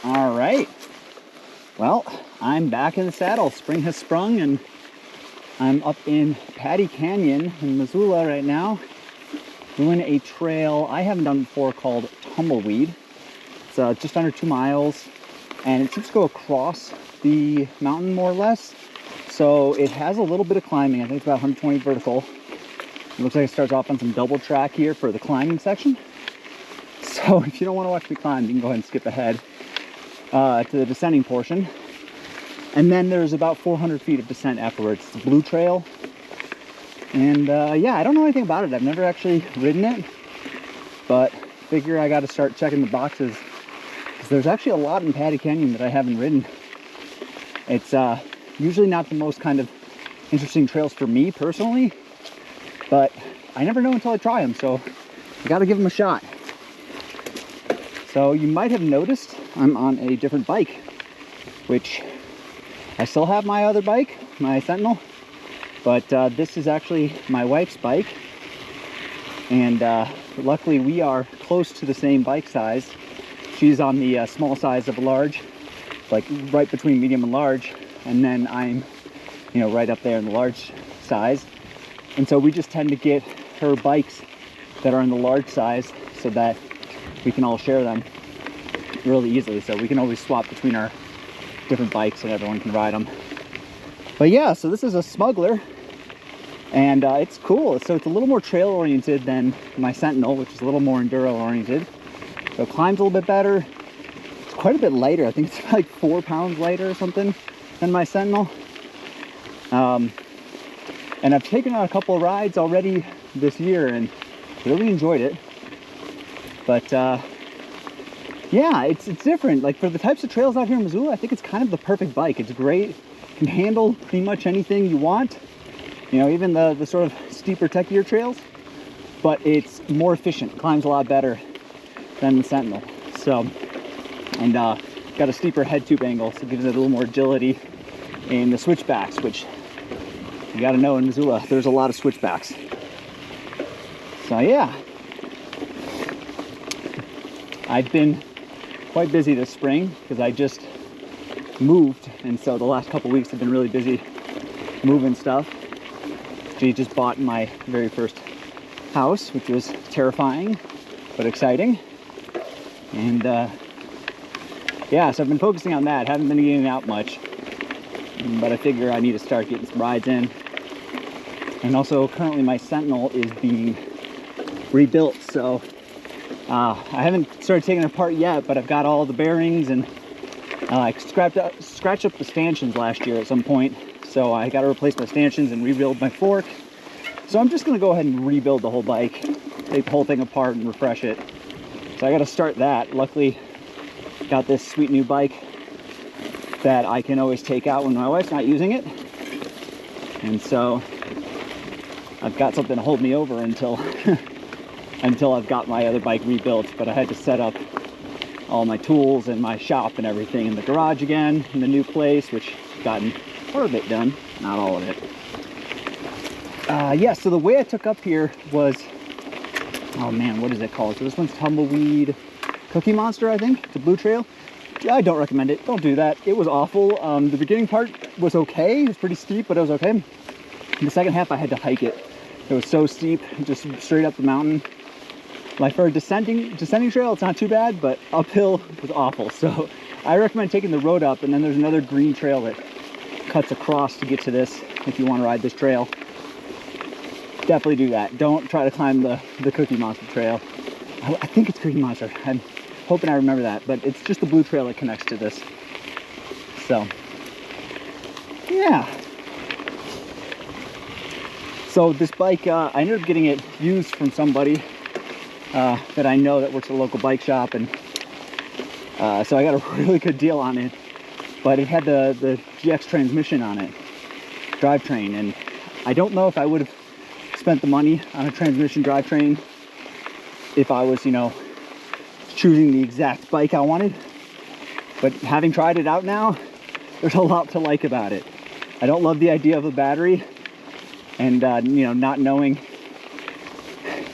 All right. Well, I'm back in the saddle. Spring has sprung and I'm up in Pattee Canyon in Missoula right now doing a trail I haven't done before called Tumbleweed. It's just under 2 miles and it seems to go across the mountain more or less. So it has a little bit of climbing. I think it's about 120 vertical. It looks like it starts off on some double track here for the climbing section. So if you don't want to watch me climb, you can go ahead and skip ahead to the descending portion. And then there's about 400 feet of descent afterwards. It's a blue trail. And yeah, I don't know anything about it. I've never actually ridden it, but figure I got to start checking the boxes because there's actually a lot in Pattee Canyon that I haven't ridden. It's usually not the most kind of interesting trails for me personally, but I never know until I try them, so I got to give them a shot. So you might have noticed I'm on a different bike, which I still have my other bike, my Sentinel, but this is actually my wife's bike. And luckily we are close to the same bike size. She's on the small size of a large, like right between medium and large. And then I'm, you know, right up there in the large size. And so we just tend to get her bikes that are in the large size so that we can all share them really easily. So we can always swap between our different bikes and everyone can ride them. But yeah, so this is a Smuggler and it's cool. So it's a little more trail oriented than my Sentinel, which is a little more enduro oriented. So it climbs a little bit better. It's quite a bit lighter. I think it's like 4 pounds lighter or something than my Sentinel. And I've taken out a couple of rides already this year and really enjoyed it. But yeah, it's different. Like for the types of trails out here in Missoula, I think it's kind of the perfect bike. It's great, can handle pretty much anything you want. You know, even the sort of steeper, techier trails, but it's more efficient, climbs a lot better than the Sentinel. So, and got a steeper head tube angle, so it gives it a little more agility in the switchbacks, which you gotta know in Missoula, there's a lot of switchbacks. So yeah, I've been quite busy this spring because I just moved, and so the last couple weeks have been really busy moving stuff. She just bought my very first house, which was terrifying but exciting. And yeah, so I've been focusing on that. Haven't been getting out much, but I figure I need to start getting some rides in. And also currently my Sentinel is being rebuilt, so I haven't started taking it apart yet, but I've got all the bearings, and I scratched up the stanchions last year at some point, so I got to replace my stanchions and rebuild my fork. So I'm just going to go ahead and rebuild the whole bike, take the whole thing apart and refresh it. So I got to start that. Luckily, got this sweet new bike that I can always take out when my wife's not using it, and so I've got something to hold me over until until I've got my other bike rebuilt. But I had to set up all my tools and my shop and everything in the garage again in the new place, which I've gotten part of it done, not all of it. Yeah, so the way I took up here was, oh man, what is it called? So this one's Tumbleweed Cookie Monster, I think. It's a blue trail. I don't recommend it. Don't do that. It was awful. The beginning part was okay. It was pretty steep, but it was okay. In the second half, I had to hike it. It was so steep, just straight up the mountain. Like for a descending trail, it's not too bad, but uphill was awful. So I recommend taking the road up, and then there's another green trail that cuts across to get to this if you want to ride this trail. Definitely do that. Don't try to climb the Cookie Monster trail. I think it's Cookie Monster. I'm hoping I remember that, but it's just the blue trail that connects to this. So yeah. So this bike, I ended up getting it used from somebody that I know that works at a local bike shop, and so I got a really good deal on it. But it had the GX transmission on it, drivetrain, and I don't know if I would have spent the money on a transmission drivetrain if I was, you know, choosing the exact bike I wanted. But having tried it out now, there's a lot to like about it. I don't love the idea of a battery and you know, not knowing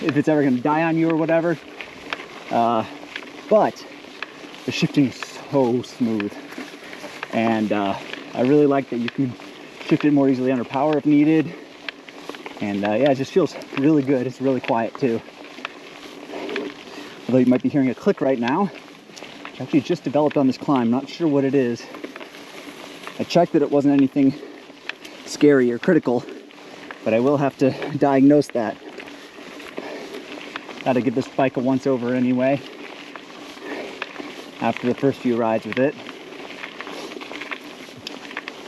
if it's ever going to die on you or whatever, but the shifting is so smooth. And I really like that you can shift it more easily under power if needed. And yeah, it just feels really good. It's really quiet too. Although you might be hearing a click right now. It actually just developed on this climb. Not sure what it is. I checked that it wasn't anything scary or critical, but I will have to diagnose that. Gotta give this bike a once over anyway, after the first few rides with it.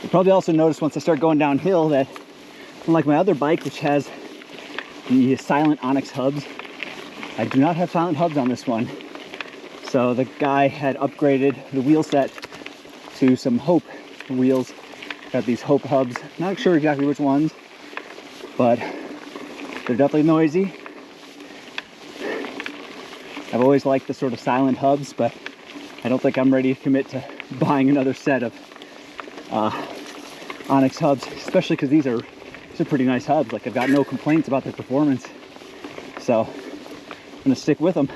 You probably also noticed once I start going downhill that, unlike my other bike, which has the silent Onyx hubs, I do not have silent hubs on this one. So the guy had upgraded the wheel set to some Hope wheels. Got these Hope hubs. Not sure exactly which ones, but they're definitely noisy. I've always liked the sort of silent hubs, but I don't think I'm ready to commit to buying another set of Onyx hubs, especially because these are pretty nice hubs. Like, I've got no complaints about their performance, so I'm gonna stick with them.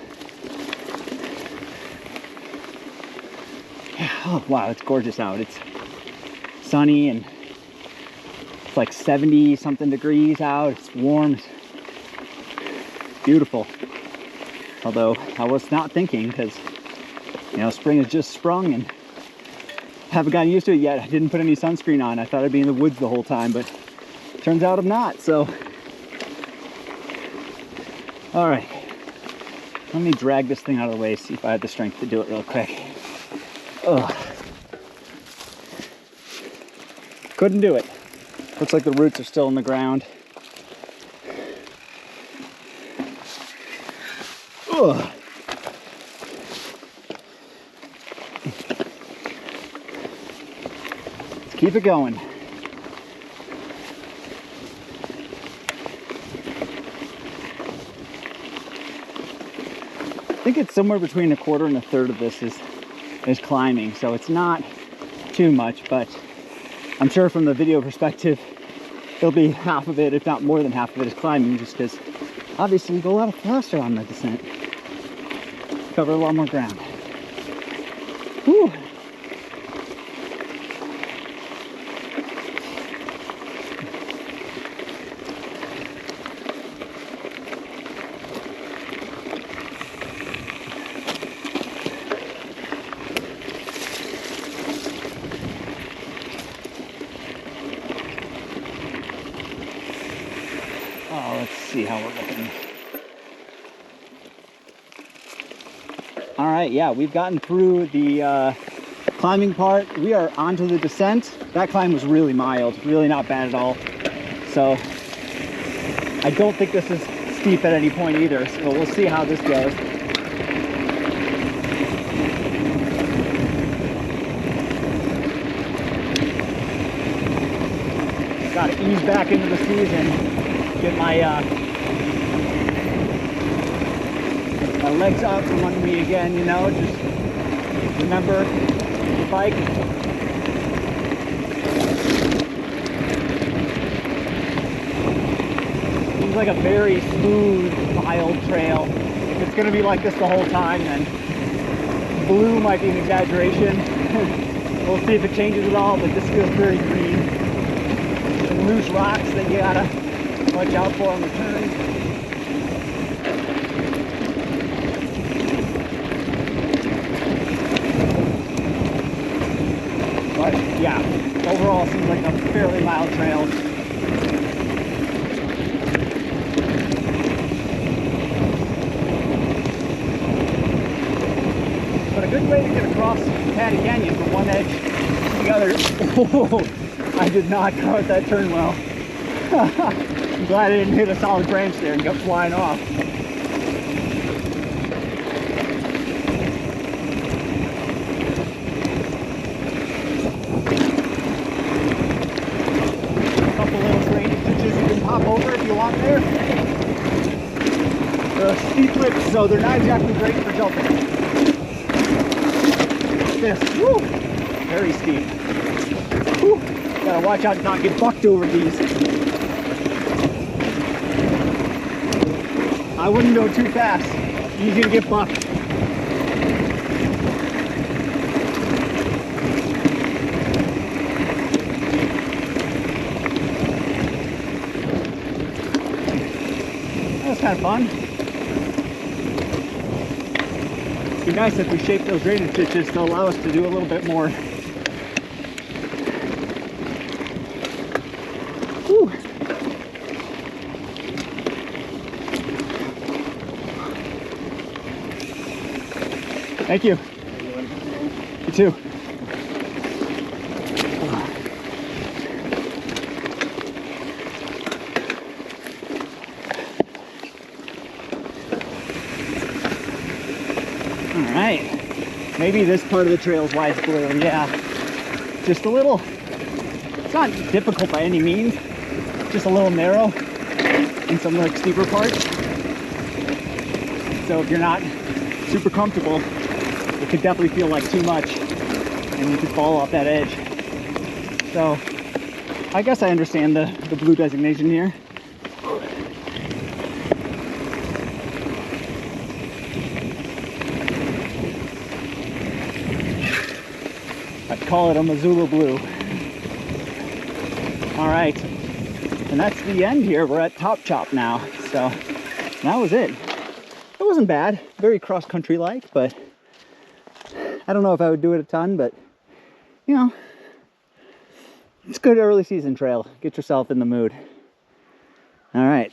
Oh wow, it's gorgeous out. It's sunny and it's like 70 something degrees out. It's warm. It's beautiful. Although I was not thinking, because you know, spring has just sprung and haven't gotten used to it yet. I didn't put any sunscreen on. I thought I'd be in the woods the whole time, but turns out I'm not. So all right, let me drag this thing out of the way, see if I have the strength to do it real quick. Ugh. Couldn't do it. Looks like the roots are still in the ground. Ugh. Let's keep it going. I think it's somewhere between 1/4 and 1/3 of this is climbing, so it's not too much, but I'm sure from the video perspective it'll be half of it, if not more than half of it, is climbing, just because obviously you go a lot faster on the descent. Cover a lot more ground. Whew. Let's see how we're looking. All right, yeah, we've gotten through the climbing part. We are onto the descent. That climb was really mild, really not bad at all. So I don't think this is steep at any point either, so we'll see how this goes. Got to ease back into the season. Get my my legs out from under me again, you know, just remember the bike. Seems like a very smooth, mild trail. If it's gonna be like this the whole time, then blue might be an exaggeration. We'll see if it changes at all, but this feels very green. Some loose rocks that you gotta watch out for on the turn. But yeah, overall it seems like a fairly mild trail. But a good way to get across Pattee Canyon from one edge to the other. Oh, I did not cart that turn well. I'm glad I didn't hit a solid branch there and go flying off. A couple little drainage ditches you can pop over if you want there. They're steep cliffs, so they're not exactly great for jumping. This, woo, very steep. Whew. Gotta watch out to not get bucked over these. I wouldn't go too fast. Easy to get bucked. kind of fun. It'd be nice if we shaped those drainage ditches to allow us to do a little bit more. Whew. Thank you. You too. All right. Maybe this part of the trail is why it's blue. Yeah. Just a little. It's not difficult by any means. Just a little narrow in some like steeper parts. So if you're not super comfortable, it could definitely feel like too much and you could fall off that edge. So I guess I understand the blue designation here. I'd call it a Missoula blue. All right, and that's the end here. We're at Top Chop now. So that was it. It wasn't bad, very cross-country like, but I don't know if I would do it a ton, but you know, it's good early season trail. Get yourself in the mood. All right.